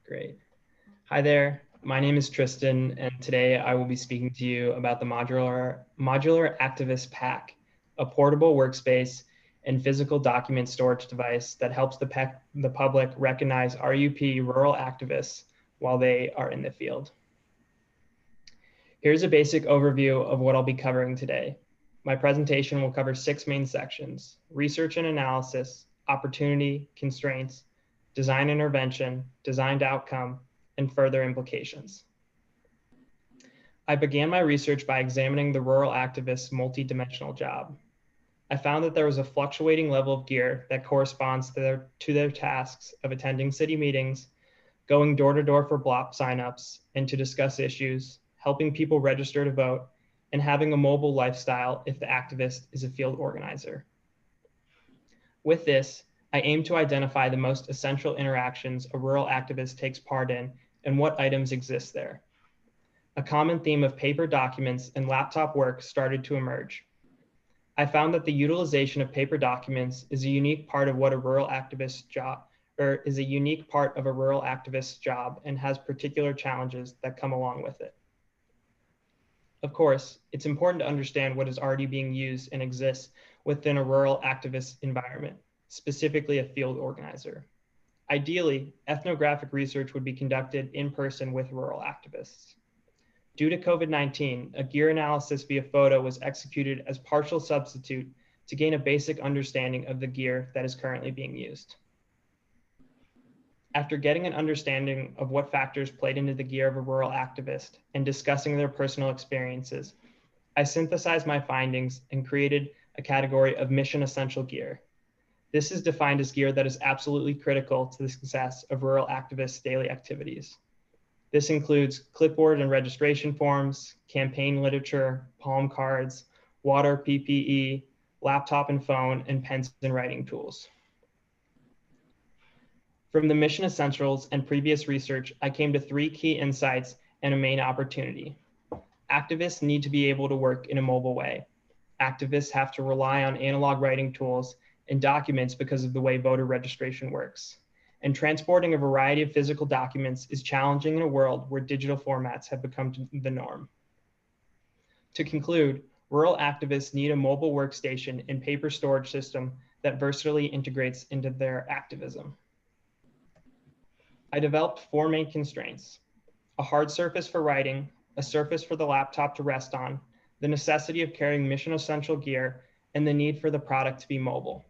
Great. Hi there. My name is Tristan, and today I will be speaking to you about the Modular Activist Pack, a portable workspace and physical document storage device that helps the public recognize RUP rural activists while they are in the field. Here's a basic overview of what I'll be covering today. My presentation will cover 6 main sections: research and analysis, opportunity, constraints, design intervention, designed outcome, and further implications. I began my research by examining the rural activists' multi-dimensional job. I found that there was a fluctuating level of gear that corresponds to their tasks of attending city meetings, going door to door for block signups and to discuss issues, helping people register to vote, and having a mobile lifestyle if the activist is a field organizer. With this, I aim to identify the most essential interactions a rural activist takes part in and what items exist there. A common theme of paper documents and laptop work started to emerge. I found that the utilization of paper documents is a unique part of what a rural activist's job, or is a unique part of a rural activist's job and has particular challenges that come along with it. Of course, it's important to understand what is already being used and exists within a rural activist environment, specifically a field organizer. Ideally, ethnographic research would be conducted in person with rural activists. Due to COVID-19, a gear analysis via photo was executed as partial substitute to gain a basic understanding of the gear that is currently being used. After getting an understanding of what factors played into the gear of a rural activist and discussing their personal experiences, I synthesized my findings and created a category of mission essential gear. This is defined as gear that is absolutely critical to the success of rural activists' daily activities. This includes clipboard and registration forms, campaign literature, palm cards, water PPE, laptop and phone, and pens and writing tools. From the mission essentials and previous research, I came to 3 key insights and a main opportunity. Activists need to be able to work in a mobile way. Activists have to rely on analog writing tools and documents because of the way voter registration works. And transporting a variety of physical documents is challenging in a world where digital formats have become the norm. To conclude, rural activists need a mobile workstation and paper storage system that versatilely integrates into their activism. I developed 4 main constraints: a hard surface for writing, a surface for the laptop to rest on, the necessity of carrying mission essential gear, and the need for the product to be mobile.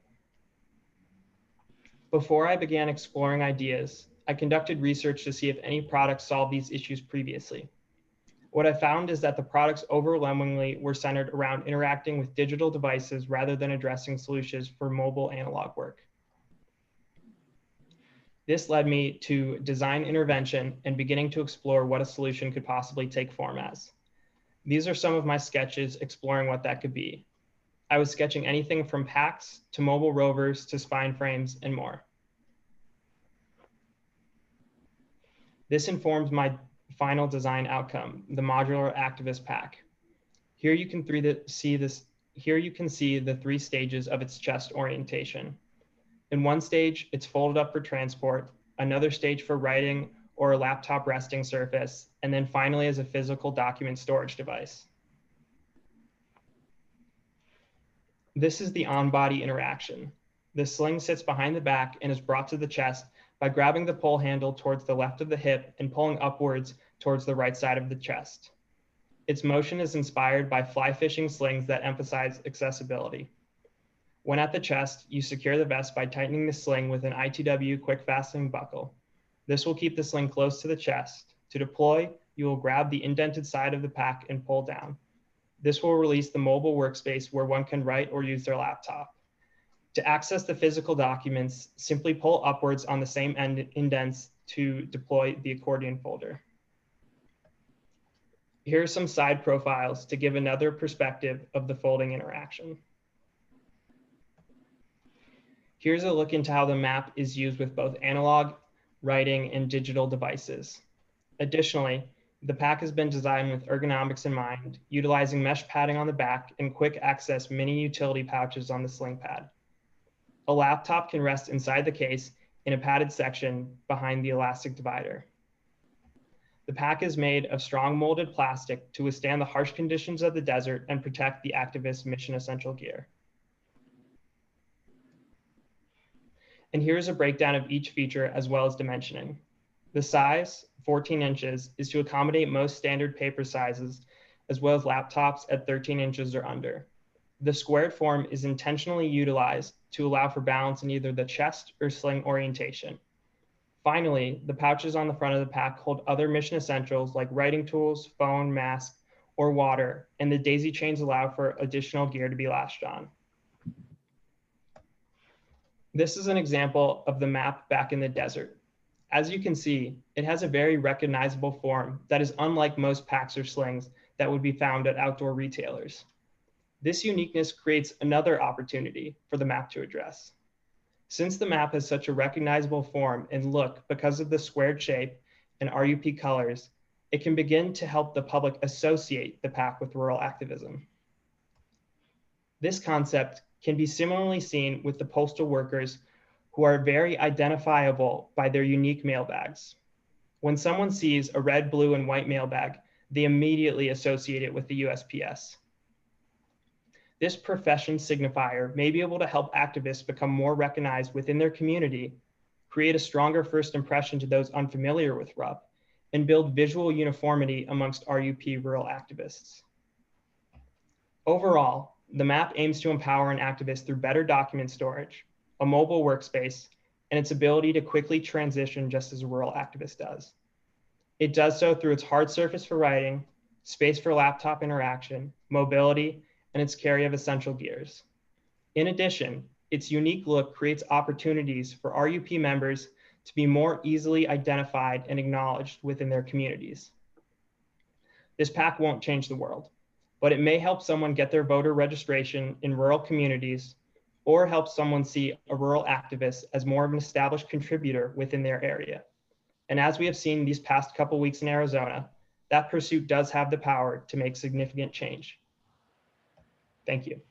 Before I began exploring ideas, I conducted research to see if any products solved these issues previously. What I found is that the products overwhelmingly were centered around interacting with digital devices rather than addressing solutions for mobile analog work. This led me to design intervention and beginning to explore what a solution could possibly take form as. These are some of my sketches exploring what that could be. I was sketching anything from packs to mobile rovers to spine frames and more. This informs my final design outcome, the Modular Activist Pack. Here you can see the 3 stages of its chest orientation. In one stage, it's folded up for transport, another stage for writing or a laptop resting surface, and then finally as a physical document storage device. This is the on-body interaction. The sling sits behind the back and is brought to the chest by grabbing the pull handle towards the left of the hip and pulling upwards towards the right side of the chest. Its motion is inspired by fly fishing slings that emphasize accessibility. When at the chest, you secure the vest by tightening the sling with an ITW quick fastening buckle. This will keep the sling close to the chest. To deploy, you will grab the indented side of the pack and pull down. This will release the mobile workspace where one can write or use their laptop. To access the physical documents, simply pull upwards on the same indents to deploy the accordion folder. Here are some side profiles to give another perspective of the folding interaction. Here's a look into how the map is used with both analog, writing, and digital devices. Additionally, the pack has been designed with ergonomics in mind, utilizing mesh padding on the back and quick access mini utility pouches on the sling pad. A laptop can rest inside the case in a padded section behind the elastic divider. The pack is made of strong molded plastic to withstand the harsh conditions of the desert and protect the activist's mission essential gear. And here's a breakdown of each feature as well as dimensioning. The size, 14 inches, is to accommodate most standard paper sizes, as well as laptops at 13 inches or under. The squared form is intentionally utilized to allow for balance in either the chest or sling orientation. Finally, the pouches on the front of the pack hold other mission essentials like writing tools, phone, mask, or water, and the daisy chains allow for additional gear to be latched on. This is an example of the map back in the desert. As you can see, it has a very recognizable form that is unlike most packs or slings that would be found at outdoor retailers. This uniqueness creates another opportunity for the map to address. Since the map has such a recognizable form and look because of the squared shape and RUP colors, it can begin to help the public associate the pack with rural activism. This concept can be similarly seen with the postal workers who are very identifiable by their unique mailbags. When someone sees a red, blue, and white mailbag, they immediately associate it with the USPS. This profession signifier may be able to help activists become more recognized within their community, create a stronger first impression to those unfamiliar with RUP, and build visual uniformity amongst RUP rural activists. Overall, the map aims to empower an activist through better document storage, a mobile workspace, and its ability to quickly transition just as a rural activist does. It does so through its hard surface for writing, space for laptop interaction, mobility, and its carry of essential gears. In addition, its unique look creates opportunities for RUP members to be more easily identified and acknowledged within their communities. This pack won't change the world, but it may help someone get their voter registration in rural communities or help someone see a rural activist as more of an established contributor within their area. And as we have seen these past couple weeks in Arizona, that pursuit does have the power to make significant change. Thank you.